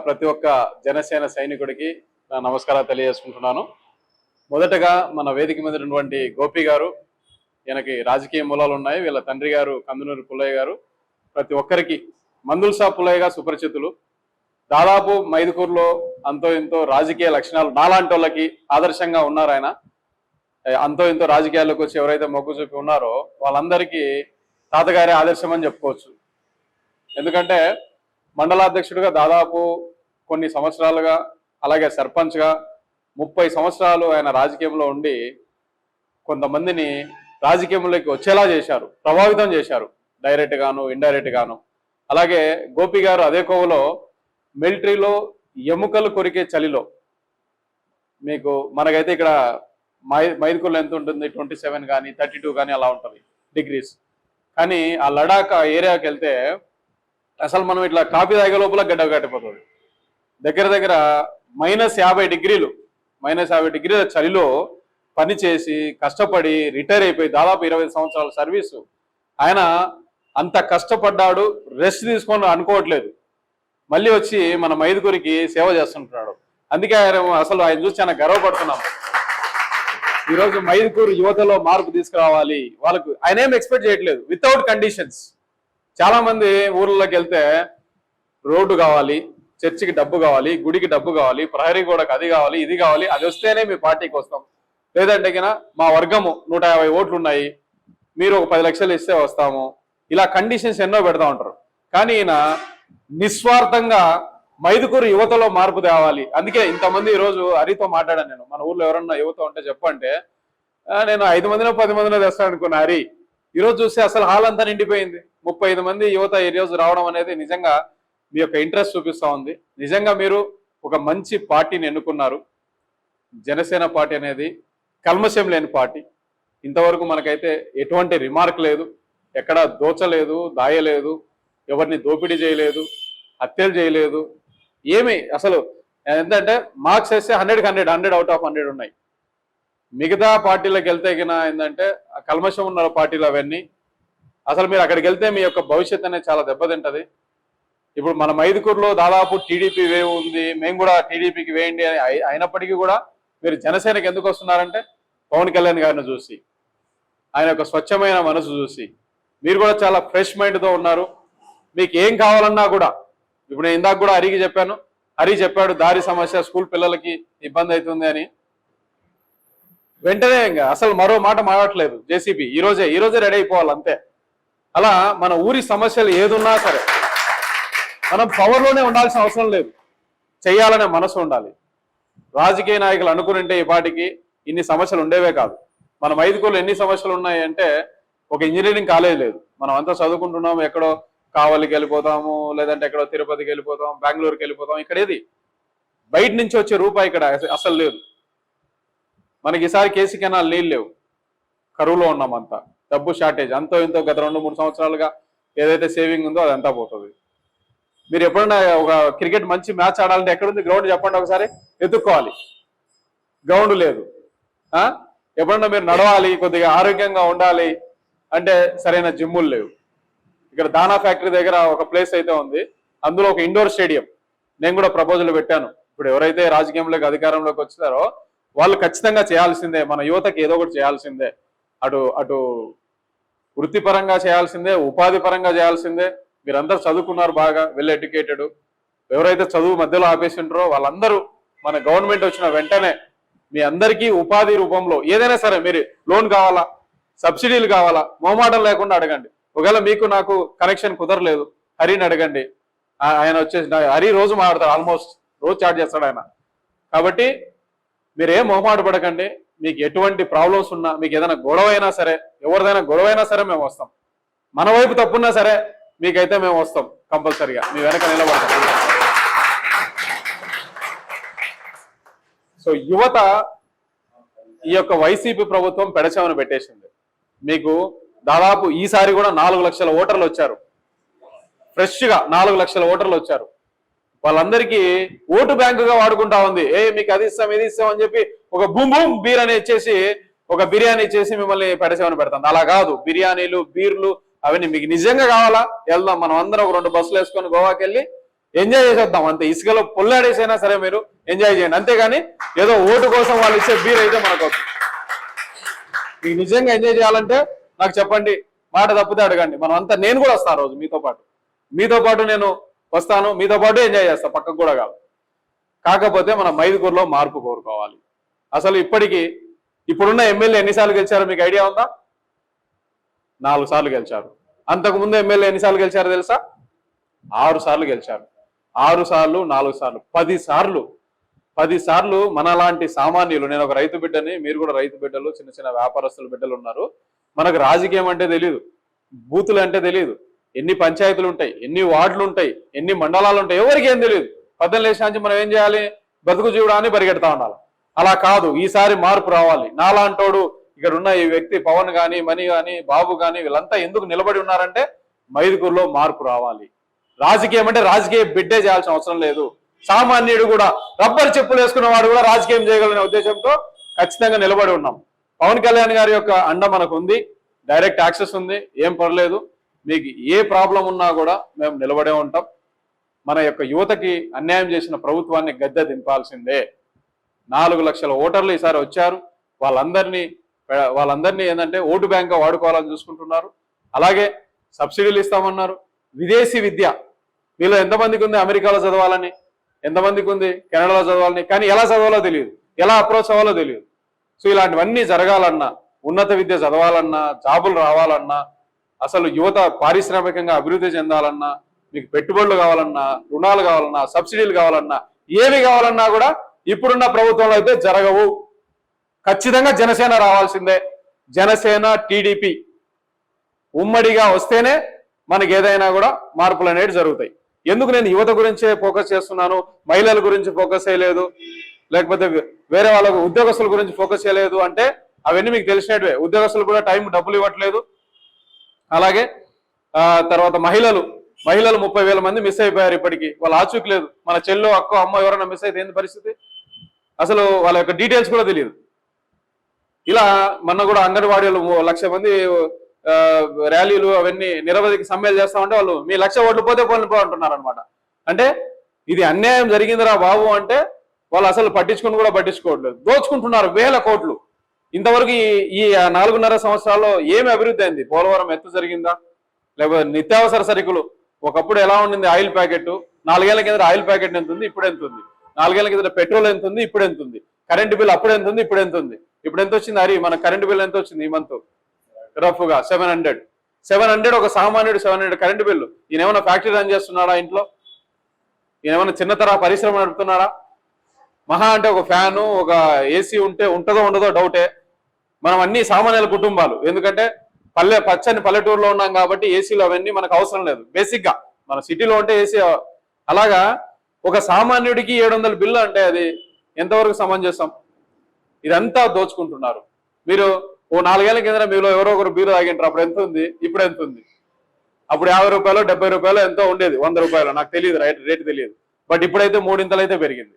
ప్రతి ఒక్క జనసేన సైనికుడికి నా నమస్కారాలు తెలియజేసుకుంటున్నాను. మొదటగా మన వేదిక మీద ఉన్నటువంటి గోపి గారు, ఈయనకి రాజకీయ మూలాలు ఉన్నాయి. వీళ్ళ తండ్రి గారు కందునూరి పుల్లయ్య గారు. ప్రతి ఒక్కరికి మందుల షాప్ పుల్లయ్యగా సుపరిచితులు. దాదాపు మైదుకూరులో అంతో ఇంతో రాజకీయ లక్షణాలు నాలాంటి వాళ్ళకి ఆదర్శంగా ఉన్నారు. ఆయన అంతో ఇంతో రాజకీయాల్లోకి వచ్చి ఎవరైతే మొగ్గు చూపి ఉన్నారో వాళ్ళందరికీ తాతగారే ఆదర్శం అని చెప్పుకోవచ్చు. ఎందుకంటే మండలాధ్యక్షుడిగా దాదాపు కొన్ని సంవత్సరాలుగా, అలాగే సర్పంచ్గా 30 సంవత్సరాలు ఆయన రాజకీయంలో ఉండి కొంతమందిని రాజకీయంలోకి వచ్చేలా చేశారు, ప్రభావితం చేశారు, డైరెక్ట్ గాను ఇండైరెక్ట్ గాను. అలాగే గోపి గారు అదే కోవలో మిలిటరీలో ఎముకలు కొరికే చలిలో, మీకు మనకైతే ఇక్కడ మైదుకూరులో ఎంత ఉంటుంది, 27 కానీ 32 కానీ అలా ఉంటుంది డిగ్రీస్. కానీ ఆ లడాక్ ఏరియాకి వెళ్తే అసలు మనం ఇట్లా కాఫీ తాగే లోపల గడ్డ కట్టిపోతుంది. దగ్గర దగ్గర -50 డిగ్రీల చలిలో పనిచేసి కష్టపడి రిటైర్ అయిపోయి దాదాపు 25 సంవత్సరాల సర్వీసు. ఆయన అంత కష్టపడ్డాడు, రెస్ట్ తీసుకొని అనుకోవట్లేదు, మళ్ళీ వచ్చి మన మైదుకూరికి సేవ చేస్తుంటున్నాడు. అందుకే ఆయన చూసి చాలా గర్వపడుతున్నాం. ఈరోజు మైదుకూరు యువతలో మార్పు తీసుకురావాలి. వాళ్ళకు ఆయన ఏం ఎక్స్పెక్ట్ చేయట్లేదు, వితౌట్ కండిషన్స్. చాలా మంది ఊర్లలోకి వెళ్తే రోడ్డు కావాలి, చర్చికి డబ్బు కావాలి, గుడికి డబ్బు కావాలి, ప్రహరీ గోడకు అది కావాలి, ఇది కావాలి, అది వస్తేనే మీ పార్టీకి వస్తాం, లేదంటే కినా మా వర్గము 150 ఓట్లు ఉన్నాయి, మీరు ఒక 10 లక్షలు ఇస్తే వస్తాము, ఇలా కండిషన్స్ ఎన్నో పెడతా ఉంటారు. కానీ ఈయన నిస్వార్థంగా మైదుకూరు యువతలో మార్పు తేవాలి. అందుకే ఇంతమంది ఈరోజు హరితో మాట్లాడాను. నేను మన ఊర్లో ఎవరన్నా యువత ఉంటే చెప్పంటే నేను 5 మందినో 10 మందినో తెస్తాను అనుకున్నా. హరి ఈరోజు చూస్తే అసలు హాల్ అంతా నిండిపోయింది. 35 మంది యువత ఈరోజు రావడం అనేది నిజంగా మీ యొక్క ఇంట్రెస్ట్ చూపిస్తూ ఉంది. నిజంగా మీరు ఒక మంచి పార్టీని ఎన్నుకున్నారు. జనసేన పార్టీ అనేది కల్మషం లేని పార్టీ. ఇంతవరకు మనకైతే ఎటువంటి రిమార్క్ లేదు, ఎక్కడ దోచలేదు, దాయలేదు, ఎవరిని దోపిడీ చేయలేదు, హత్యలు చేయలేదు, ఏమి అసలు ఏంటంటే మార్క్స్ వేస్తే 100 అవుట్ ఆఫ్ 100 ఉన్నాయి. మిగతా పార్టీలకు వెళ్తే కినా ఏంటంటే కల్మషం ఉన్న పార్టీలు అవన్నీ. అసలు మీరు అక్కడికి వెళ్తే మీ యొక్క భవిష్యత్ అనేది చాలా దెబ్బతింటది. ఇప్పుడు మన మైదుకూరులో దాదాపు టీడీపీ వేవ్ ఉంది, మేము కూడా టీడీపీకి వేయండి అని అయినప్పటికీ కూడా మీరు జనసేనకి ఎందుకు వస్తున్నారంటే పవన్ కళ్యాణ్ గారిని చూసి, ఆయన యొక్క స్వచ్ఛమైన మనసు చూసి. మీరు కూడా చాలా ఫ్రెష్ మైండ్తో ఉన్నారు. మీకు ఏం కావాలన్నా కూడా, ఇప్పుడు నేను ఇందాక కూడా హరికి చెప్పాను, హరి చెప్పాడు దారి సమస్య, స్కూల్ పిల్లలకి ఇబ్బంది అవుతుంది అని. వెంటనే ఇంకా అసలు మరో మాట మాట్లాడట్లేదు జేసీబీ, ఈరోజే రెడీ అయిపోవాలి అంతే. అలా మన ఊరి సమస్యలు ఏదున్నా సరే మనం పవర్లోనే ఉండాల్సిన అవసరం లేదు, చెయ్యాలనే మనసు ఉండాలి. రాజకీయ నాయకులు అనుకుంటే ఈ పాటికి ఇన్ని సమస్యలు ఉండేవే కాదు. మన మైదుకూరులో ఎన్ని సమస్యలు ఉన్నాయి అంటే ఒక ఇంజనీరింగ్ కాలేజ్ లేదు. మనం అంతా చదువుకుంటున్నాము, ఎక్కడో కావలికి వెళ్ళిపోతాము, లేదంటే ఎక్కడో తిరుపతికి వెళ్ళిపోతాం, బెంగళూరుకి వెళ్ళిపోతాం. ఇక్కడ ఏది బయట నుంచి వచ్చే రూపాయి ఇక్కడ అసలు లేదు. మనకి ఈసారి కేసీ కెనాల్ నీళ్ళు లేవు, కరువులో ఉన్నాం, అంతా డబ్బు షార్టేజ్. అంతో ఇంతో గత 2-3 సంవత్సరాలుగా ఏదైతే సేవింగ్ ఉందో అదంతా పోతుంది. మీరు ఎప్పుడన్నా ఒక క్రికెట్ మంచి మ్యాచ్ ఆడాలంటే ఎక్కడుంది గ్రౌండ్ చెప్పండి ఒకసారి, ఎత్తుక్కోవాలి, గ్రౌండ్ లేదు. ఎప్పుడన్నా మీరు నడవాలి, కొద్దిగా ఆరోగ్యంగా ఉండాలి అంటే సరైన జిమ్ములు లేవు. ఇక్కడ దానా ఫ్యాక్టరీ దగ్గర ఒక ప్లేస్ అయితే ఉంది, అందులో ఒక ఇండోర్ స్టేడియం నేను కూడా ప్రపోజల్ పెట్టాను. ఇప్పుడు ఎవరైతే రాజకీయంలోకి అధికారంలోకి వచ్చారో వాళ్ళు ఖచ్చితంగా చేయాల్సిందే, మన యువతకి ఏదో ఒకటి చేయాల్సిందే. అటు వృత్తిపరంగా చేయాల్సిందే, ఉపాధి పరంగా చేయాల్సిందే. మీరందరూ చదువుకున్నారు, బాగా వెల్ ఎడ్యుకేటెడ్. ఎవరైతే చదువు మధ్యలో ఆపేసి ఉంటారో వాళ్ళందరూ మన గవర్నమెంట్ వచ్చిన వెంటనే మీ అందరికీ ఉపాధి రూపంలో ఏదైనా సరే, మీరు లోన్ కావాలా, సబ్సిడీలు కావాలా, మొహమాటం లేకుండా అడగండి. ఒకవేళ మీకు నాకు కనెక్షన్ కుదరలేదు, హరిని అడగండి. ఆయన వచ్చేసి హరి రోజు మాట్లాడతాడు, ఆల్మోస్ట్ రోజు చాట్ చేస్తాడు ఆయన. కాబట్టి మీరేం మొహమాట పడకండి. మీకు ఎటువంటి ప్రాబ్లమ్స్ ఉన్నా, మీకు ఏదైనా గొడవ అయినా సరే, ఎవరిదైనా గొడవ అయినా సరే మేము వస్తాం. మన వైపు తప్పున్నా సరే మీకైతే మేము వస్తాం, కంపల్సరిగా మీ వెనక నిలబడతాం. సో యువత ఈ యొక్క వైసీపీ ప్రభుత్వం పెడచెవిన పెట్టేసింది. మీకు దాదాపు ఈసారి కూడా 4 లక్షల ఓటర్లు వచ్చారు, ఫ్రెష్గా 4 లక్షల ఓటర్లు వచ్చారు. వాళ్ళందరికీ ఓటు బ్యాంకుగా వాడుకుంటా ఉంది. మీకు అది ఇస్తాం ఇది ఇస్తాం అని చెప్పి ఒక బూమ్ బూమ్ బీర్ అని ఇచ్చేసి ఒక బిర్యానీ చేసి మిమ్మల్ని పెడసేవని పెడతాం. అలా కాదు, బిర్యానీలు బీర్లు అవన్నీ మీకు నిజంగా కావాలా, వెళ్దాం మనం అందరం ఒక 2 బస్సులు వేసుకొని గోవాకి వెళ్ళి ఎంజాయ్ చేసేద్దాం అంతే. ఇసుకలో పొల్లాడేసైనా సరే మీరు ఎంజాయ్ చేయండి, అంతేగాని ఏదో ఓటు కోసం వాళ్ళు ఇచ్చే బీర్ అయితే మనకు మీకు నిజంగా ఎంజాయ్ చేయాలంటే నాకు చెప్పండి, మాట తప్పితే అడగండి. మనం అంతా నేను కూడా వస్తాను రోజు మీతో పాటు నేను వస్తాను, మీతో పాటు ఎంజాయ్ చేస్తాను, పక్కకు కూడా కాదు. కాకపోతే మన మైదుకూరులో మార్పు కోరుకోవాలి. అసలు ఇప్పుడున్న ఎమ్మెల్యే ఎన్నిసార్లు గెలిచారో మీకు ఐడియా ఉందా? 4 సార్లు గెలిచారు. అంతకుముందు ఎమ్మెల్యే ఎన్నిసార్లు గెలిచారో తెలుసా? 6 సార్లు గెలిచారు. 6 సార్లు 4 సార్లు 10 సార్లు మనలాంటి సామాన్యులు, నేను ఒక రైతు బిడ్డని, మీరు కూడా రైతు బిడ్డలు, చిన్న చిన్న వ్యాపారస్తుల బిడ్డలు ఉన్నారు. మనకు రాజకీయం అంటే తెలియదు, బూతులు అంటే తెలియదు, ఎన్ని పంచాయతీలు ఉంటాయి, ఎన్ని వార్డులు ఉంటాయి, ఎన్ని మండలాలు ఉంటాయి, ఎవరికి ఏం తెలియదు. 14 లేచి మనం ఏం చేయాలి? బతుకు జీవుడాన్ని పరిగెడతా ఉండాలి. అలా కాదు, ఈసారి మార్పు రావాలి. నాలాంటోడు ఇక్కడ ఉన్న ఈ వ్యక్తి పవన్ కానీ, మణి కానీ, బాబు కానీ వీళ్ళంతా ఎందుకు నిలబడి ఉన్నారంటే మైదుకూరులో మార్పు రావాలి. రాజకీయం అంటే రాజకీయ బిడ్డే చేయాల్సిన అవసరం లేదు. సామాన్యుడు కూడా, రబ్బర్ చెప్పులు వేసుకున్న వాడు కూడా రాజకీయం చేయగలనే ఉద్దేశంతో ఖచ్చితంగా నిలబడి ఉన్నాం. పవన్ కళ్యాణ్ గారి యొక్క అండ మనకు ఉంది, డైరెక్ట్ యాక్సెస్ ఉంది, ఏం పర్లేదు. మీకు ఏ ప్రాబ్లం ఉన్నా కూడా మేము నిలబడే ఉంటాం. మన యొక్క యువతకి అన్యాయం చేసిన ప్రభుత్వాన్ని గద్దె దింపాల్సిందే. 4 లక్షల ఓటర్లు ఈసారి వచ్చారు. వాళ్ళందరినీ ఏంటంటే ఓటు బ్యాంక్గా వాడుకోవాలని చూసుకుంటున్నారు. అలాగే సబ్సిడీలు ఇస్తామన్నారు. విదేశీ విద్య మీలో ఎంతమందికి ఉంది? అమెరికాలో చదవాలని, ఎంతమందికి ఉంది కెనడాలో చదవాలని, కానీ ఎలా చదవాలో తెలియదు, ఎలా అప్రోచ్ అవ్వాలో తెలియదు. సో ఇలాంటివన్నీ జరగాలన్నా, ఉన్నత విద్య చదవాలన్నా, జాబులు రావాలన్నా, అసలు యువత పారిశ్రామికంగా అభివృద్ధి చెందాలన్నా, మీకు పెట్టుబడులు కావాలన్నా, రుణాలు కావాలన్నా, సబ్సిడీలు కావాలన్నా, ఏవి కావాలన్నా కూడా ఇప్పుడున్న ప్రభుత్వంలో అయితే జరగవు. ఖచ్చితంగా జనసేన రావాల్సిందే. జనసేన టీడీపీ ఉమ్మడిగా వస్తేనే మనకి ఏదైనా కూడా మార్పులు అనేవి జరుగుతాయి. ఎందుకు నేను యువత గురించే ఫోకస్ చేస్తున్నాను, మహిళల గురించి ఫోకస్ చేయలేదు, లేకపోతే వేరే వాళ్ళ ఉద్యోగస్తుల గురించి ఫోకస్ చేయలేదు అంటే అవన్నీ మీకు తెలిసినట్వే. ఉద్యోగస్తులు కూడా టైం డబ్బులు ఇవ్వట్లేదు. అలాగే తర్వాత మహిళలు 30,000 మంది మిస్ అయిపోయారు. ఇప్పటికీ వాళ్ళ ఆచూకీ లేదు. మన చెల్లో, అక్క, అమ్మ ఎవరైనా మిస్ అయితే ఏంది పరిస్థితి? అసలు వాళ్ళ యొక్క డీటెయిల్స్ కూడా తెలియదు. ఇలా మొన్న కూడా అంగన్వాడీలు 1,00,000 మంది ర్యాలీలు అవన్నీ నిరవధిక సమ్మెలు చేస్తా ఉంటే వాళ్ళు మీ 1,00,000 ఓట్లు పోతే పోని అంటున్నారు అనమాట. అంటే ఇది అన్యాయం జరిగిందిరా బాబు అంటే వాళ్ళు అసలు పట్టించుకోవట్లేదు. దోచుకుంటున్నారు వేల కోట్లు. ఇంతవరకు ఈ 4.5 సంవత్సరాల్లో ఏమి అభివృద్ధి అయింది? పోలవరం ఎత్తు జరిగిందా? లేకపోతే నిత్యావసర సరుకులు ఒకప్పుడు ఎలా ఉండింది? ఆయిల్ ప్యాకెట్ 4 ఏళ్ల కింద ఆయిల్ ప్యాకెట్ ఎంత ఉంది, ఇప్పుడు ఎంత ఉంది? 4 ఏళ్ల కింద పెట్రోల్ ఎంత ఉంది, ఇప్పుడు ఎంత ఉంది? కరెంటు బిల్ అప్పుడు ఎంత ఉంది, ఇప్పుడు ఎంత ఉంది? ఇప్పుడు ఎంత వచ్చింది? హరి, మన కరెంటు బిల్ ఎంత వచ్చింది ఈ మంత్? రఫ్గా 700. ఒక సామాన్యుడు 700 కరెంటు బిల్లు. ఈయన ఏమైనా ఫ్యాక్టరీ రన్ చేస్తున్నాడా ఇంట్లో? ఈయన ఏమైనా చిన్న తరహా పరిశ్రమ నడుపుతున్నాడా? మహా అంటే ఒక ఫ్యాను, ఒక ఏసీ ఉంటుందో ఉండదో డౌటే. మనం అన్ని సామాన్యుల కుటుంబాలు, ఎందుకంటే పచ్చని పల్లెటూరులో ఉన్నాం కాబట్టి ఏసీలు అవన్నీ మనకు అవసరం లేదు. బేసిక్గా మన సిటీలో ఉంటే ఏసీ. అలాగా ఒక సామాన్యుడికి 700 బిల్లు అంటే అది ఎంతవరకు సమంజసం? ఇదంతా దోచుకుంటున్నారు. మీరు ఓ 4 ఏళ్ల కింద మీలో ఎవరో ఒకరు బీరు తాగింటారు. అప్పుడు ఎంత ఉంది, ఇప్పుడు ఎంత ఉంది? అప్పుడు 50 రూపాయలు 70 రూపాయలు ఎంతో ఉండేది, 100 రూపాయలు, నాకు తెలియదు, రేటు తెలియదు. బట్ ఇప్పుడైతే 3 ఇంతలు అయితే పెరిగింది.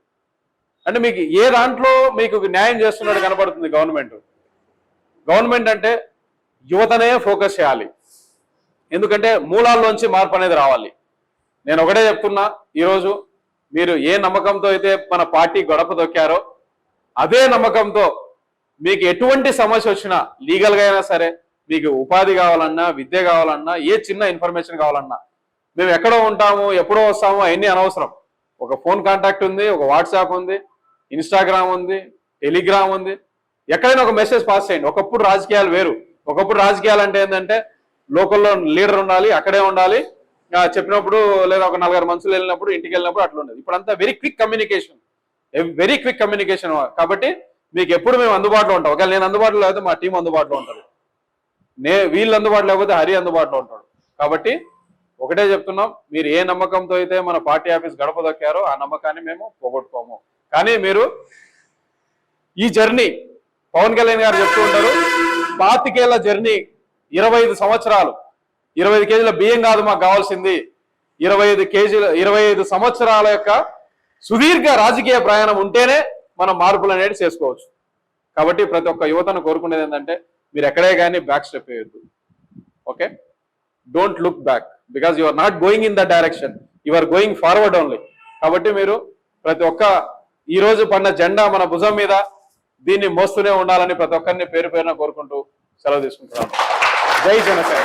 అంటే మీకు ఏ దాంట్లో మీకు న్యాయం చేస్తున్నట్టు కనపడుతుంది గవర్నమెంట్ అంటే యువతనే ఫోకస్ చేయాలి. ఎందుకంటే మూలాల్లోంచి మార్పు అనేది రావాలి. నేను ఒకటే చెప్తున్నా, ఈరోజు మీరు ఏ నమ్మకంతో అయితే మన పార్టీ గడప దొక్కారో అదే నమ్మకంతో మీకు ఎటువంటి సమస్య వచ్చినా, లీగల్గా అయినా సరే, మీకు ఉపాధి కావాలన్నా, విద్య కావాలన్నా, ఏ చిన్న ఇన్ఫర్మేషన్ కావాలన్నా, మేము ఎక్కడో ఉంటాము, ఎప్పుడో వస్తాము, అవన్నీ అనవసరం. ఒక ఫోన్ కాంటాక్ట్ ఉంది, ఒక వాట్సాప్ ఉంది, ఇన్స్టాగ్రామ్ ఉంది, టెలిగ్రామ్ ఉంది. ఎక్కడైనా ఒక మెసేజ్ పాస్ చేయండి. ఒకప్పుడు రాజకీయాలు వేరు. ఒకప్పుడు రాజకీయాలు అంటే ఏంటంటే లోకల్లో లీడర్ ఉండాలి, అక్కడే ఉండాలి, చెప్పినప్పుడు లేదా ఒక 4 మనుషులు వెళ్ళినప్పుడు, ఇంటికి వెళ్ళినప్పుడు అట్లా ఉండదు. ఇప్పుడంతా వెరీ క్విక్ కమ్యూనికేషన్. కాబట్టి మీకు ఎప్పుడు మేము అందుబాటులో ఉంటాం. ఒకవేళ నేను అందుబాటులో లేకపోతే మా టీం అందుబాటులో ఉంటారు, వీళ్ళు అందుబాటులో లేకపోతే హరి అందుబాటులో ఉంటాడు. కాబట్టి ఒకటే చెప్తున్నాం, మీరు ఏ నమ్మకంతో అయితే మన పార్టీ ఆఫీస్ గడప దొక్కారో ఆ నమ్మకాన్ని మేము పోగొట్టుకోము. కానీ మీరు ఈ జర్నీ, పవన్ కళ్యాణ్ గారు చెప్తూ ఉంటారు, 25 ఏళ్ల జర్నీ, 25 సంవత్సరాలు, 25 కేజీల బియ్యం కాదు మాకు కావాల్సింది, 25 సంవత్సరాల యొక్క సుదీర్ఘ రాజకీయ ప్రయాణం ఉంటేనే మనం మార్పులు అనేది చేసుకోవచ్చు. కాబట్టి ప్రతి ఒక్క యువతను కోరుకునేది ఏంటంటే మీరు ఎక్కడే కానీ బ్యాక్ స్టెప్ వేయొద్దు. Okay, don't look back, because you are not going in the direction. You are going forward only. కాబట్టి మీరు ప్రతి ఒక్క ఈ రోజు పడిన జెండా మన భుజం మీద దీన్ని మోస్తూనే ఉండాలని ప్రతి ఒక్కరిని పేరు పేరున కోరుకుంటూ సెలవు తీసుకుంటున్నాను. జై జనసేన.